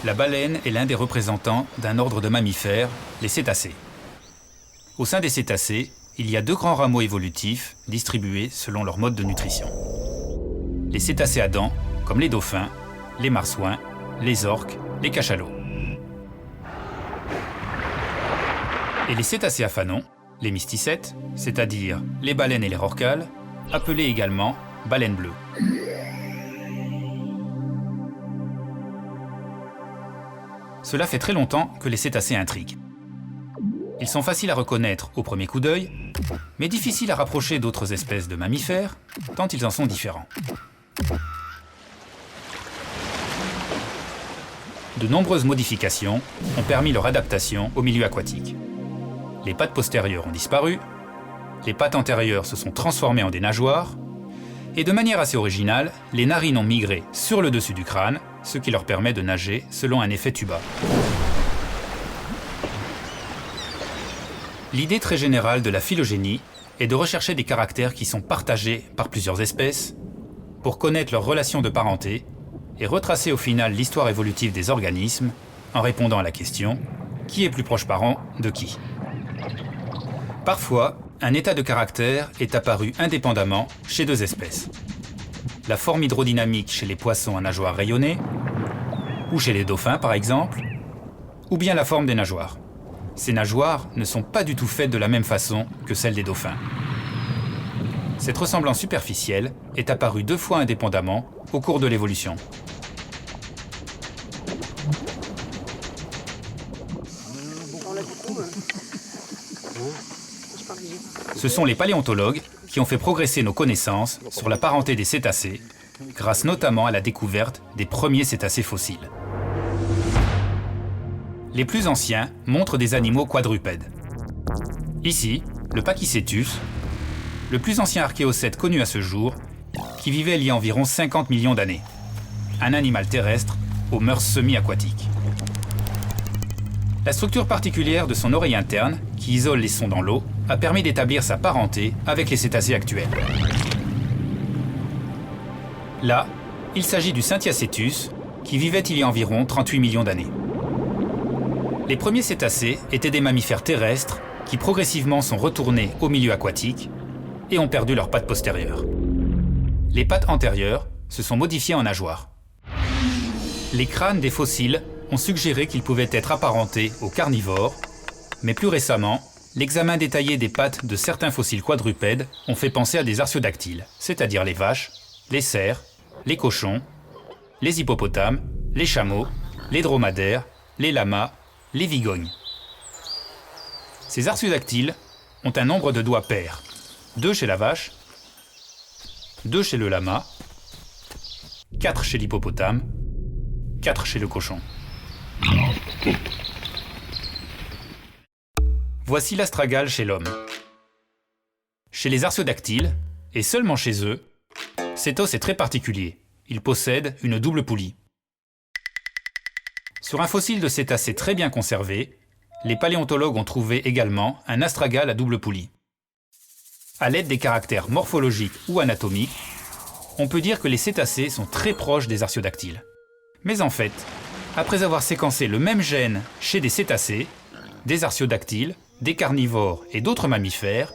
La baleine est l'un des représentants d'un ordre de mammifères, les cétacés. Au sein des cétacés, il y a deux grands rameaux évolutifs distribués selon leur mode de nutrition. Les cétacés à dents, comme les dauphins, les marsouins, les orques, les cachalots. Et les cétacés à fanons, les mysticètes, c'est-à-dire les baleines et les rorquals, appelés également baleines bleues. Cela fait très longtemps que les cétacés intriguent. Ils sont faciles à reconnaître au premier coup d'œil, mais difficiles à rapprocher d'autres espèces de mammifères, tant ils en sont différents. De nombreuses modifications ont permis leur adaptation au milieu aquatique. Les pattes postérieures ont disparu, les pattes antérieures se sont transformées en des nageoires, et de manière assez originale, les narines ont migré sur le dessus du crâne, ce qui leur permet de nager selon un effet tuba. L'idée très générale de la phylogénie est de rechercher des caractères qui sont partagés par plusieurs espèces pour connaître leurs relations de parenté et retracer au final l'histoire évolutive des organismes en répondant à la question « Qui est plus proche parent de qui ?» Parfois, un état de caractère est apparu indépendamment chez deux espèces. La forme hydrodynamique chez les poissons à nageoires rayonnées, ou chez les dauphins par exemple, ou bien la forme des nageoires. Ces nageoires ne sont pas du tout faites de la même façon que celles des dauphins. Cette ressemblance superficielle est apparue deux fois indépendamment au cours de l'évolution. Ce sont les paléontologues qui ont fait progresser nos connaissances sur la parenté des cétacés, grâce notamment à la découverte des premiers cétacés fossiles. Les plus anciens montrent des animaux quadrupèdes. Ici, le Pachycétus, le plus ancien archéocète connu à ce jour, qui vivait il y a environ 50 millions d'années. Un animal terrestre aux mœurs semi-aquatiques. La structure particulière de son oreille interne, qui isole les sons dans l'eau, a permis d'établir sa parenté avec les cétacés actuels. Là, il s'agit du Cynthiacétus, qui vivait il y a environ 38 millions d'années. Les premiers cétacés étaient des mammifères terrestres qui progressivement sont retournés au milieu aquatique et ont perdu leurs pattes postérieures. Les pattes antérieures se sont modifiées en nageoires. Les crânes des fossiles ont suggéré qu'ils pouvaient être apparentés aux carnivores, mais plus récemment, l'examen détaillé des pattes de certains fossiles quadrupèdes ont fait penser à des artiodactyles, c'est-à-dire les vaches, les cerfs, les cochons, les hippopotames, les chameaux, les dromadaires, les lamas, les vigognes. Ces artiodactyles ont un nombre de doigts pairs, 2 chez la vache, 2 chez le lama, 4 chez l'hippopotame, 4 chez le cochon. Voici l'astragale chez l'homme. Chez les artiodactyles, et seulement chez eux, cet os est très particulier. Il possède une double poulie. Sur un fossile de cétacé très bien conservé, les paléontologues ont trouvé également un astragale à double poulie. À l'aide des caractères morphologiques ou anatomiques, on peut dire que les cétacés sont très proches des artiodactyles. Mais en fait, après avoir séquencé le même gène chez des cétacés, des artiodactyles, des carnivores et d'autres mammifères,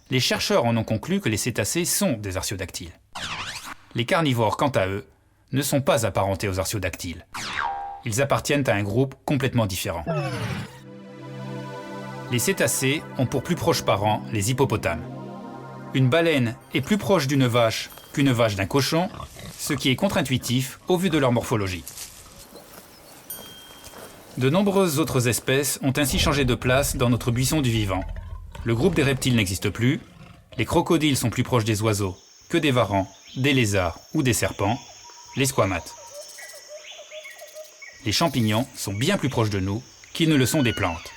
les chercheurs en ont conclu que les cétacés sont des artiodactyles. Les carnivores, quant à eux, ne sont pas apparentés aux artiodactyles. Ils appartiennent à un groupe complètement différent. Les cétacés ont pour plus proches parents les hippopotames. Une baleine est plus proche d'une vache qu'une vache d'un cochon, ce qui est contre-intuitif au vu de leur morphologie. De nombreuses autres espèces ont ainsi changé de place dans notre buisson du vivant. Le groupe des reptiles n'existe plus, les crocodiles sont plus proches des oiseaux que des varans, des lézards ou des serpents, les squamates. Les champignons sont bien plus proches de nous qu'ils ne le sont des plantes.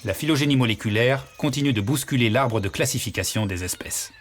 La phylogénie moléculaire continue de bousculer l'arbre de classification des espèces.